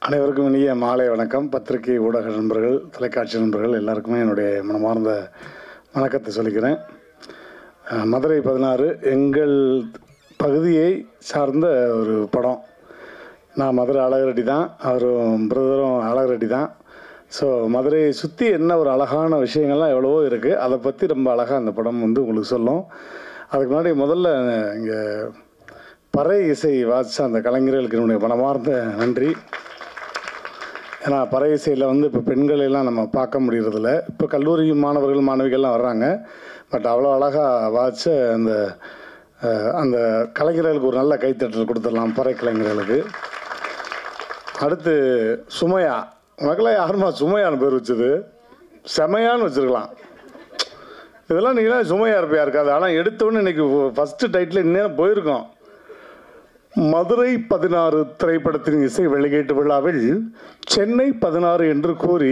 அனைவருக்கும் இனிய மாலை வணக்கம். பத்திரிகை ஊடக நண்பர்கள், தொலைக்காட்சி நண்பர்கள் எல்லாருக்குமே என்னுடைய மனமார்ந்த வணக்கத்தை சொல்லிக்கிறேன். மதுரை 16 எங்கள் பகுதியை சார்ந்த ஒரு படம். நான் மதுரை அழகரெட்டி தான், அவரும் பிரதரும் அழகரெட்டி தான். ஸோ மதுரையை சுற்றி என்ன ஒரு அழகான விஷயங்கள்லாம் எவ்வளவோ இருக்குது, அதை பற்றி ரொம்ப அழகாக அந்த படம் வந்து உங்களுக்கு சொல்லும். அதுக்கு முன்னாடி முதல்ல இங்கே பறை இசை வாசித்த அந்த கலைஞர்களுக்கு என்னுடைய மனமார்ந்த நன்றி. ஏன்னா பறை இசையில் வந்து இப்போ பெண்களெல்லாம் நம்ம பார்க்க முடியறதில்ல. இப்போ கல்லூரி மாணவர்கள் மாணவிகள்லாம் வர்றாங்க. பட் அவ்வளோ அழகாக வாசித்த அந்த கலைஞர்களுக்கு ஒரு நல்ல கைத்தட்டல் கொடுத்துடலாம், பறை கலைஞர்களுக்கு. அடுத்து சுமையா, உனக்கெல்லாம் யாருமா சுமையான்னு பேர் வச்சது? செமையான்னு வச்சுருக்கலாம். இதெல்லாம் நீங்களாம் சுமையா இருப்பையா இருக்காது. ஆனால் எடுத்தோன்னு இன்றைக்கி ஃபஸ்ட்டு டைட்டில் இன்னும் போயிருக்கோம். மதுரை 16 திரைப்படத்தின் இசை வெளியீட்டு விழாவில் சென்னை 16 என்று கூறி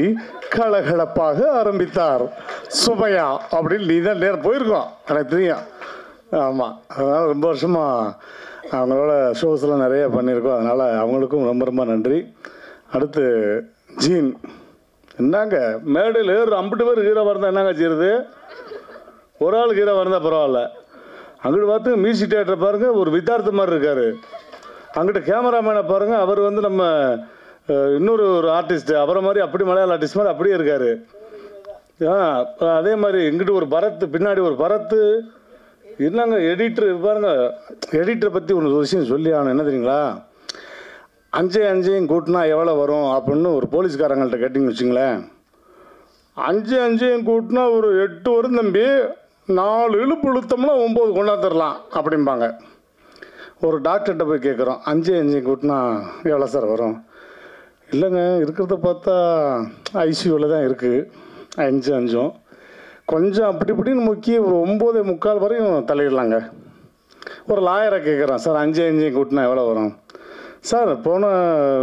கலகலப்பாக ஆரம்பித்தார் சுமையா அப்படின்னு நீ தான் நேரம் போயிருக்கோம், எனக்கு தெரியும். ஆமாம், அதனால் ரொம்ப வருஷமாக அவங்களோட ஷோஸ்லாம் நிறைய பண்ணியிருக்கோம். அதனால் அவங்களுக்கும் ரொம்ப ரொம்ப நன்றி. அடுத்து ஜீன், என்னங்க மேடையில் அம்பிட்டு பேர் ஹீரோ வரந்தால் என்னங்க செய்யுது? ஒரு ஆள் ஹீரோ வரந்தால் பரவாயில்ல. அங்கிட்டு பார்த்து மியூசிக் தியேட்டரை பாருங்கள், ஒரு வித்தார்த்த மாதிரி இருக்கார். அங்கிட்ட கேமராமேனை பாருங்கள், அவர் வந்து நம்ம இன்னொரு ஆர்டிஸ்ட்டு, அவரை மாதிரி அப்படி மலையாள ஆர்டிஸ்ட் மாதிரி அப்படியே இருக்கார். அதே மாதிரி இங்கிட்டு ஒரு பரத்து, பின்னாடி ஒரு பரத்து. என்னங்க எடிட்ரு பாருங்கள். எடிட்டரை பற்றி ஒரு விஷயம் சொல்லி ஆகணும். என்ன தெரியுங்களா? 5 கூட்டினா எவ்வளோ வரும் அப்படின்னு ஒரு போலீஸ்காரங்கள்ட்ட கேட்டிங்கன்னு வச்சுங்களேன். 5 கூட்டினா ஒரு 8 வரும் தம்பி, 4 இழுப்பு இழுத்தோம்னா 9 கொண்டாந்துடலாம் அப்படிம்பாங்க. ஒரு டாக்டர்கிட்ட போய் கேட்குறோம், 5 கூட்டினா எவ்வளோ சார் வரும்? இல்லைங்க, இருக்கிறத பார்த்தா ஐசியூவில் தான் இருக்குது 5 கொஞ்சம் அப்படி இப்படின்னு முக்கி ஒரு 9:45 வரையும் தலையிடலாங்க. ஒரு லாயரை கேட்குறோம், சார் 5 கூட்டினா எவ்வளோ வரும்? சார் போன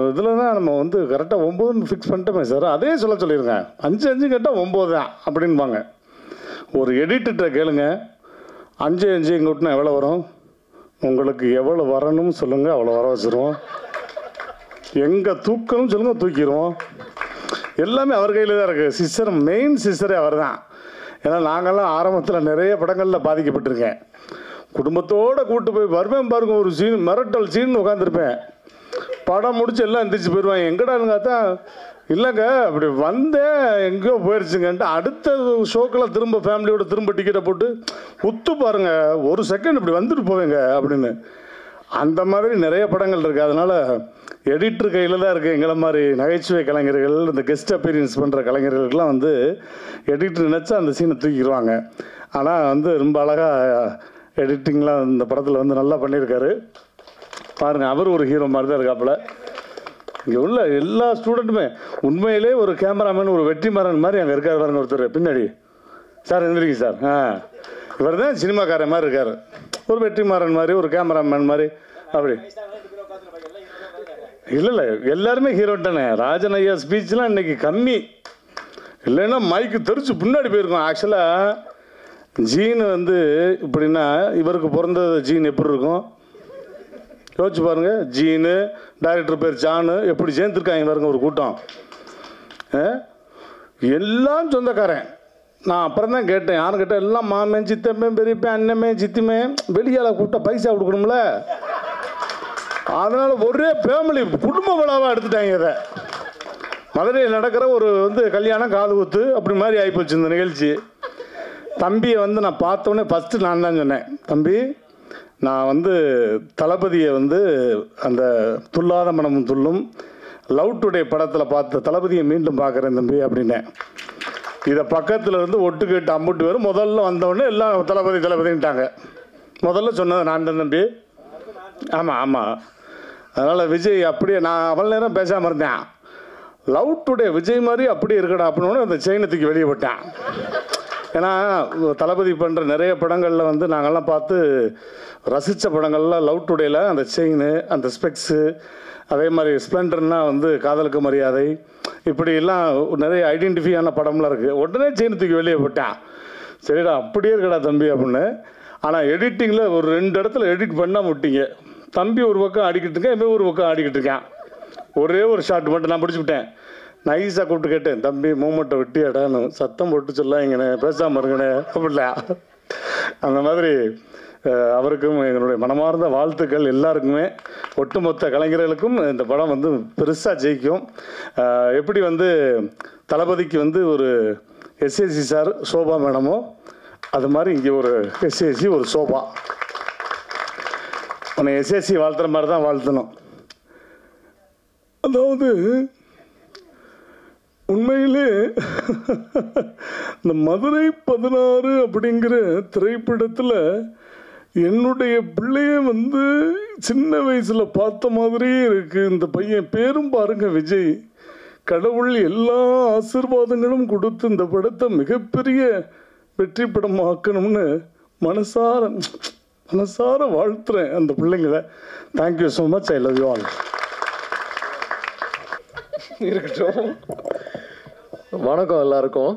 இதில் தான் நம்ம வந்து கரெக்டாக 9ன்னு ஃபிக்ஸ் பண்ணிட்டோமே சார், அதே சொல்லிடுங்க, 5 கேட்டால் 9 தான் அப்படின்பாங்க. ஒரு எடிட்டர்கிட்ட கேளுங்க, 5 கூட்டினா எவ்வளோ வரும்? உங்களுக்கு எவ்வளோ வரணும்னு சொல்லுங்கள், அவ்வளோ வர வச்சுருவோம். எங்கே தூக்கணும்னு சொல்லுங்கள், தூக்கிடுவோம். எல்லாமே அவர் கையில் தான் இருக்குது. சிஸ்டர், மெயின் சிஸ்டரே அவர் தான். ஏன்னா நாங்கள்லாம் ஆரம்பத்தில் நிறைய படங்களில் பாதிக்கப்பட்டிருக்கேன். குடும்பத்தோடு கூப்பிட்டு போய் வருவேன் பாருங்க, ஒரு சீன் மிரட்டல் சீன் உட்காந்துருப்பேன். படம் முடிச்சு எல்லாம் எந்திரிச்சு போயிடுவாங்க. எங்கடான்னு பார்த்தா இல்லைங்க அப்படி வந்தேன் எங்கேயோ போயிடுச்சுங்கன்ட்டு அடுத்த ஷோக்கெல்லாம் திரும்ப ஃபேமிலியோட திரும்ப டிக்கெட்டை போட்டு ஒத்து பாருங்க, ஒரு செகண்ட் இப்படி வந்துட்டு போவேங்க அப்படின்னு. அந்த மாதிரி நிறைய படங்கள் இருக்குது. அதனால் எடிட்டர் கையில் தான் இருக்குது. எங்களை மாதிரி நகைச்சுவை கலைஞர்கள், இந்த கெஸ்ட் அப்பீரியன்ஸ் பண்ணுற கலைஞர்களுக்கெல்லாம் வந்து எடிட்டர் நினச்சா அந்த சீனை தூக்கிடுவாங்க. ஆனால் வந்து ரொம்ப அழகாக எடிட்டிங்லாம் இந்த படத்தில் வந்து நல்லா பண்ணியிருக்காரு பாருங்கள். அவர் ஒரு ஹீரோ மாதிரி தான் இருக்காப்புல. இங்கே உள்ள எல்லா ஸ்டூடெண்ட்டுமே உண்மையிலே ஒரு கேமராமேன், ஒரு வெற்றிமாறன் மாதிரி அங்கே இருக்காரு பாருங்க ஒருத்தர் பின்னாடி. சார் எந்திரிங்க சார். இவர் தான் சினிமாக்காரன் மாதிரி இருக்கார். ஒரு வெற்றிமாறன் மாதிரி, ஒரு கேமராமேன் மாதிரி. அப்படி இல்லை எல்லாருமே ஹீரோ தானே. ராஜன் ஐயா ஸ்பீச்லாம் இன்றைக்கி கம்மி இல்லைன்னா மைக்கு தெரிச்சு பின்னாடி போயிருக்கோம். ஆக்சுவலாக ஜீன் வந்து இப்படின்னா இவருக்கு பிறந்த ஜீன் எப்படி இருக்கும் யோசிச்சு பாருங்க. ஜீனு, டைரக்டர் பேர் ஜானு, எப்படி சேர்ந்துருக்காங்க பாருங்க ஒரு கூட்டம். எல்லாம் சொந்தக்காரன். நான் அப்புறம் தான் கேட்டேன், யாரும் கேட்டேன், எல்லாம் மாமன் சித்தப்பேன் பெரியப்பேன் அண்ணமே சித்திமே. வெளியால் கூப்பிட்டா பைசா கொடுக்கணும்ல, அதனால் ஒரே ஃபேமிலி குடும்ப விழாவாக எடுத்துட்டாங்க. இதை மதுரையில் நடக்கிற ஒரு வந்து கல்யாணம் காது குத்து அப்படி மாதிரி ஆகிப்போச்சு இந்த நிகழ்ச்சி. தம்பியை வந்து நான் பார்த்தோன்னே ஃபஸ்ட்டு நான் தான் சொன்னேன், தம்பி நான் வந்து தளபதியை வந்து அந்த துல்லாத மனமும் துள்ளும் லவ் டுடே படத்தில் பார்த்த தளபதியை மீண்டும் பார்க்குறேன் தம்பி அப்படின்னேன். இதை பக்கத்தில் இருந்து ஒட்டு கேட்டு அம்புட்டு பேர் முதல்ல வந்தவொடனே எல்லாம் தளபதின்ட்டாங்க. முதல்ல சொன்னது நான் தான் தம்பி. ஆமாம். அதனால் விஜய் அப்படியே, நான் அவ்வளோ நேரம் பேசாமல் இருந்தேன். லவ் டுடே விஜய் மாதிரி அப்படியே இருக்கடா அப்படின்னு அந்த செயினை தூக்கி வெளியே போட்டேன். ஏன்னா தளபதி பண்ணுற நிறைய படங்களில் வந்து நாங்கள்லாம் பார்த்து ரசித்த படங்கள்லாம் லவ் டுடேயில் அந்த செயின், அந்த ஸ்பெக்ஸு, அதே மாதிரி ஸ்ப்ளெண்டர்னால் வந்து காதலுக்கு மரியாதை, இப்படிலாம் நிறைய ஐடென்டிஃபையான படம்லாம் இருக்குது. உடனே செயின் தூக்கி வெளியே போட்டேன். சரிடா அப்படியே இருக்கடா தம்பி அப்படின்னு. ஆனால் எடிட்டிங்கில் ஒரு 2 இடத்துல எடிட் பண்ணால் முட்டிங்க. தம்பி ஒரு பக்கம் ஆடிக்கிட்டு இருக்கேன், இவன் ஒரு பக்கம் ஆடிக்கிட்டு இருக்கேன். ஒரே ஒரு ஷாட் மட்டும் நான் பிடிச்சிவிட்டேன். நைஸாக கூப்பிட்டு கேட்டேன், தம்பி மூமெண்ட்டை விட்டு இடன்னு சத்தம் போட்டு சொல்லாங்கண்ணே, பேசாமல் இருங்கண்ணே அப்படில்லையா. அந்த மாதிரி அவருக்கும் எங்களுடைய மனமார்ந்த வாழ்த்துக்கள் எல்லாருக்குமே, ஒட்டுமொத்த கலைஞர்களுக்கும். இந்த படம் வந்து பெருசாக ஜெயிக்கும். எப்படி வந்து தளபதிக்கு வந்து ஒரு எஸ்ஏசி சார் சோபா மேடமோ, அது மாதிரி இங்கே ஒரு எஸ்ஏசி ஒரு சோபா. உன்னை எஸ்ஏசி வாழ்த்துற மாதிரி தான் வாழ்த்தணும். அதாவது உண்மையிலே இந்த மதுரை 16 அப்படிங்கிற திரைப்படத்தில் என்னுடைய பிள்ளைய வந்து சின்ன வயசில் பார்த்த மாதிரியே இருக்குது. இந்த பையன் பேரும் பாருங்க விஜய். கடவுள் எல்லா ஆசீர்வாதங்களும் கொடுத்து இந்த படத்தை மிகப்பெரிய வெற்றி படம் ஆக்கணும்னு மனசார வாழ்த்துறேன் அந்த பிள்ளைங்களை. Thank you so much. I love you all. இருக்கட்டும். வணக்கம் எல்லாருக்கும்.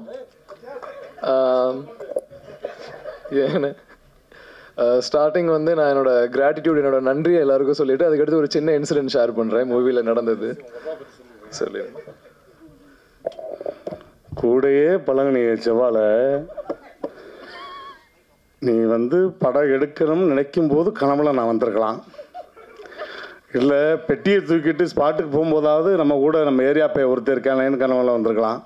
ஸ்டார்டிங் வந்து நான் என்னோட கிராட்டிடியூட், என்னோட நன்றியை எல்லாருக்கும் சொல்லிட்டு அதுக்கடுத்து ஒரு சின்ன இன்சிடென்ட் ஷேர் பண்ணுறேன். மூவியில் நடந்தது சொல்லி. கூடையே பழகினிய செவ்வாழ, நீ வந்து படம் எடுக்கணும்னு நினைக்கும் போது கனவுல நான் வந்திருக்கலாம். இல்லை பெட்டியை தூக்கிட்டு ஸ்பாட்டுக்கு போகும்போதாவது நம்ம கூட நம்ம ஏரியா பைய ஒருத்தர் இருக்கானேன்னு கனவுல வந்திருக்கலாம்.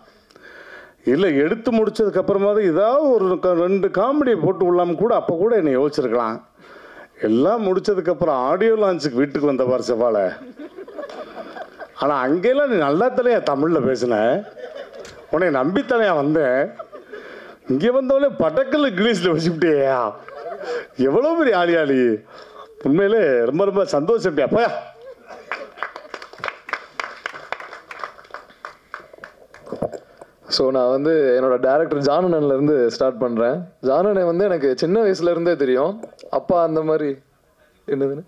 இல்லை எடுத்து முடிச்சதுக்கப்புறமாவது ஏதாவது ஒரு 2 காமெடியை போட்டு விடலாம கூட அப்போ கூட என்னை யோசிச்சிருக்கலாம். எல்லாம் முடிச்சதுக்கப்புறம் ஆடியோ லான்ச்சுக்கு வீட்டுக்கு வந்த பார் செவ்வாழ. ஆனால் அங்கெல்லாம் நீ நல்லா தலையா தமிழில் பேசின, உன்னை நம்பித்தலையா வந்தேன். இங்கே வந்தவளே பட்டக்கல் இங்கிலீஷில் வச்சுக்கிட்டேயா, எவ்வளோ பெரிய ஆளியாளி. உண்மையிலே ரொம்ப ரொம்ப சந்தோஷம். அப்பா ஸோ நான் வந்து என்னோட டேரக்டர் ஜானனன்லேருந்து ஸ்டார்ட் பண்ணுறேன். ஜானனை வந்து எனக்கு சின்ன வயசுலேருந்தே தெரியும். அப்பா அந்த மாதிரி என்னதுன்னு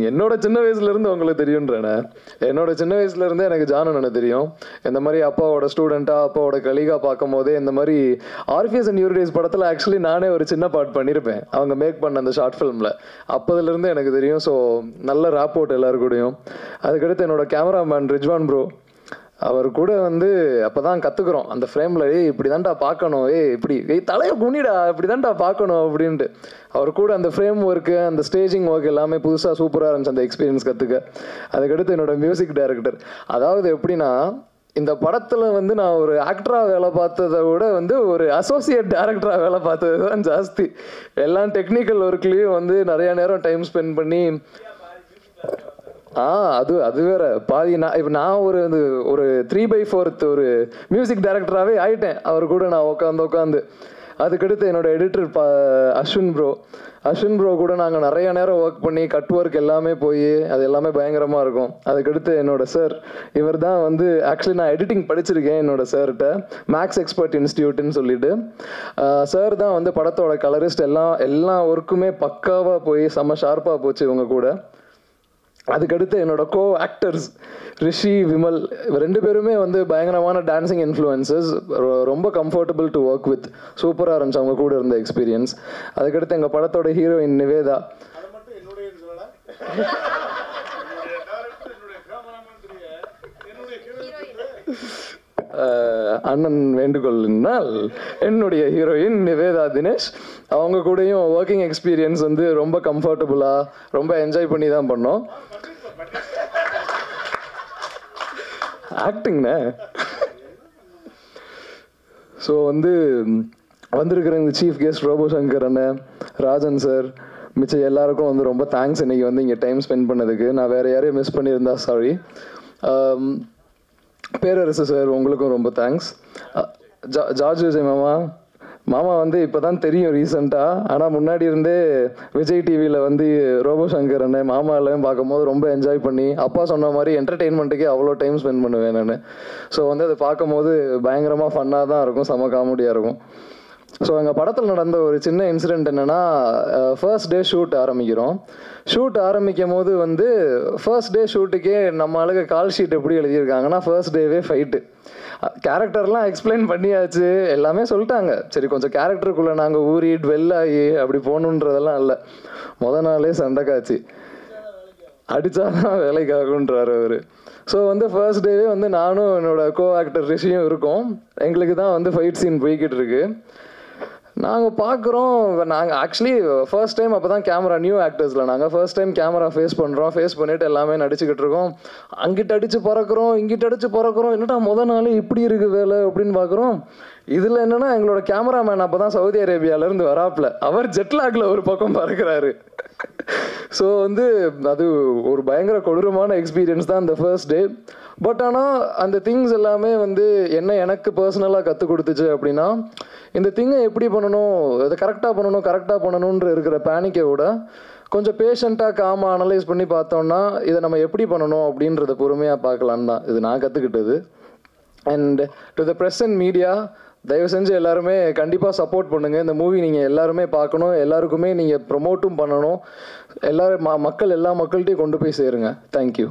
என்னோட சின்ன வயசுலேருந்து உங்களுக்கு தெரியுன்றேண்ணே. என்னோட சின்ன வயசுலேருந்தே எனக்கு ஜானனனை தெரியும். இந்த மாதிரி அப்பாவோட ஸ்டூடெண்ட்டாக அப்பாவோட கலீகாக பார்க்கும் போதே இந்த மாதிரி ஆர்ஃபியஸ் அண்ட் யூரிடேஸ் படத்தில் ஆக்சுவலி நானே ஒரு சின்ன பார்ட் பண்ணியிருப்பேன் அவங்க மேக் பண்ண அந்த ஷார்ட் ஃபிலிமில். அப்போதுலேருந்து எனக்கு தெரியும். ஸோ நல்ல ராப்போர்ட் எல்லாருக்கூடையும். அதுக்கடுத்து என்னோட கேமராமேன் ரிஜ்வான் ப்ரோ, அவர் கூட வந்து அப்போ தான் கற்றுக்குறோம் அந்த ஃப்ரேமில். இப்படி தான்டா பார்க்கணும், இப்படி தலையை குனிடா இப்படி தான்டா பார்க்கணும் அப்படின்ட்டு. அவர் கூட அந்த ஃப்ரேம் ஒர்க்கு, அந்த ஸ்டேஜிங் ஒர்க் எல்லாமே புதுசாக சூப்பராக இருந்துச்சு அந்த எக்ஸ்பீரியன்ஸ் கற்றுக்க. அதுக்கடுத்து என்னோட மியூசிக் டைரக்டர், அதாவது எப்படின்னா இந்த படத்தில் வந்து நான் ஒரு ஆக்டராக வேலை பார்த்ததை விட வந்து ஒரு அசோசியேட் டைரக்டராக வேலை பார்த்தது தான் ஜாஸ்தி. எல்லாம் டெக்னிக்கல் ஒர்க்லேயும் வந்து நிறையா நேரம் டைம் ஸ்பெண்ட் பண்ணி அது வேற பாதி. நான் ஒரு 3/4 ஒரு மியூசிக் டைரக்டராகவே ஆயிட்டேன் அவர் கூட நான் உட்காந்து. அதுக்கடுத்து என்னோட எடிட்டர் அஸ்வின் ப்ரோ கூட நாங்கள் நிறைய நேரம் ஒர்க் பண்ணி கட் ஒர்க் எல்லாமே போய் அது எல்லாமே பயங்கரமாக இருக்கும். அதுக்கடுத்து என்னோட சார், இவர் தான் வந்து ஆக்சுவலி நான் எடிட்டிங் படிச்சிருக்கேன் என்னோட சார்கிட்ட, மேக்ஸ் எக்ஸ்பர்ட் இன்ஸ்டியூட்னு சொல்லிட்டு. சார் தான் வந்து படத்தோட கலரிஸ்ட். எல்லா ஒர்க்குமே பக்காவாக போய் செம்ம ஷார்ப்பாக போச்சு இவங்க கூட. அதுக்கடுத்து என்னோட கோ ஆக்டர்ஸ் ரிஷி, விமல், 2 பேருமே வந்து பயங்கரமான டான்ஸிங் இன்ஃப்ளூயன்சஸ். ரொம்ப கம்ஃபர்டபுள் டு ஒர்க் வித். சூப்பராக இருந்துச்சு அவங்க கூட இருந்த எக்ஸ்பீரியன்ஸ். அதுக்கடுத்து எங்கள் படத்தோட ஹீரோயின் நிவேதா. அண்ணன் வேண்டுகோள்னால் என்னுடைய ஹீரோயின் நிவேதா தினேஷ். அவங்க கூடயும் ஒர்க்கிங் எக்ஸ்பீரியன்ஸ் வந்து ரொம்ப கம்ஃபர்டபுளாக ரொம்ப என்ஜாய் பண்ணி தான் பண்ணோம். ஆக்டிங்ண்ணே. ஸோ வந்து வந்திருக்கிற இந்த சீஃப் கெஸ்ட் ரோபோ சங்கர் அண்ணன், ராஜன் சார், மிச்சம் எல்லாருக்கும் வந்து ரொம்ப தேங்க்ஸ் இன்றைக்கி வந்து இங்கே டைம் ஸ்பெண்ட் பண்ணதுக்கு. நான் வேறு யாரையும் மிஸ் பண்ணியிருந்தா சாரி. பேரரசு சார் உங்களுக்கும் ரொம்ப தேங்க்ஸ். ஜார்ஜ் விஜய் மாமா வந்து இப்போ தான் தெரியும் ரீசெண்டாக. ஆனால் முன்னாடி இருந்தே விஜய் டிவியில் வந்து ரோபோ சங்கர் அண்ணன் மாமா எல்லாம் பார்க்கும்போது ரொம்ப என்ஜாய் பண்ணி, அப்பா சொன்ன மாதிரி என்டர்டெயின்மெண்ட்டுக்கே அவ்வளோ டைம் ஸ்பெண்ட் பண்ணுவேன் நான். ஸோ வந்து அதை பார்க்கும்போது பயங்கரமாக ஃபன்னாக தான் இருக்கும், செம காமெடியாக இருக்கும். ஸோ எங்கள் படத்தில் நடந்த ஒரு சின்ன இன்சிடெண்ட் என்னென்னா, ஃபர்ஸ்ட் டே ஷூட் ஆரம்பிக்கிறோம். ஷூட் ஆரம்பிக்கும் போது வந்து ஃபர்ஸ்ட் டே ஷூட்டுக்கே நம்ம ஆளுக்கு கால் ஷீட் எப்படி எழுதியிருக்காங்கன்னா ஃபர்ஸ்ட் டேவே ஃபைட்டு. கேரக்டர்லாம் எக்ஸ்பிளைன் பண்ணியாச்சு, எல்லாமே சொல்லிட்டாங்க. சரி கொஞ்சம் கேரக்டருக்குள்ளே நாங்கள் ஊறி டுவெல் ஆகி அப்படி போகணுன்றதெல்லாம் இல்லை. நாளே சண்டை காட்சி. அடித்தாதான் வேலைக்காகுன்றார் அவர். ஸோ வந்து ஃபர்ஸ்ட் டேவே வந்து நானும் என்னோட கோ ஆக்டர் ரிஷியும் இருக்கோம். எங்களுக்கு தான் வந்து ஃபைட் சீன் போய்கிட்டு இருக்கு. நாங்கள் பார்க்குறோம். நாங்கள் ஆக்சுவலி ஃபர்ஸ்ட் டைம் அப்போ தான் கேமரா, நியூ ஆக்டர்ஸில் நாங்கள் ஃபர்ஸ்ட் டைம் கேமரா ஃபேஸ் பண்ணுறோம். ஃபேஸ் பண்ணிவிட்டு எல்லாமே நடிச்சுக்கிட்டு இருக்கோம். அங்கிட்ட அடித்து பறக்கிறோம், இங்கிட்ட அடித்து பறக்கிறோம். என்னடா முதல் நாள் இப்படி இருக்குது வேலை அப்படின்னு பார்க்குறோம். இதில் என்னென்னா எங்களோட கேமராமேன் அப்போ தான் சவுதி அரேபியாவிலேருந்து வராப்பில். அவர் ஜெட்லாகில் ஒரு பக்கம் பறக்கிறாரு. ஸோ வந்து அது ஒரு பயங்கர கொடூரமான எக்ஸ்பீரியன்ஸ் தான் அந்த ஃபர்ஸ்ட் டே. பட் ஆனால் அந்த திங்ஸ் எல்லாமே வந்து என்ன எனக்கு பர்சனலாக கற்றுக் கொடுத்துச்சு அப்படின்னா, இந்த திங்கை எப்படி பண்ணணும், அதை கரெக்டாக பண்ணணுன்ற இருக்கிற பேனிக்கை விட கொஞ்சம் பேஷண்ட்டாக காமாக அனலைஸ் பண்ணி பார்த்தோம்னா இதை நம்ம எப்படி பண்ணணும் அப்படின்றத பொறுமையாக பார்க்கலான்னு தான் இது நான் கற்றுக்கிட்டது. And to the press and media, தயவு செஞ்சு எல்லாருமே கண்டிப்பாக சப்போர்ட் பண்ணுங்கள். இந்த மூவி நீங்கள் எல்லாருமே பார்க்கணும், எல்லாருக்குமே நீங்கள் ப்ரொமோட்டும் பண்ணணும். எல்லாரும் மக்கள் எல்லா மக்கள்கிட்டையும் கொண்டு போய் சேருங்க. தேங்க்யூ.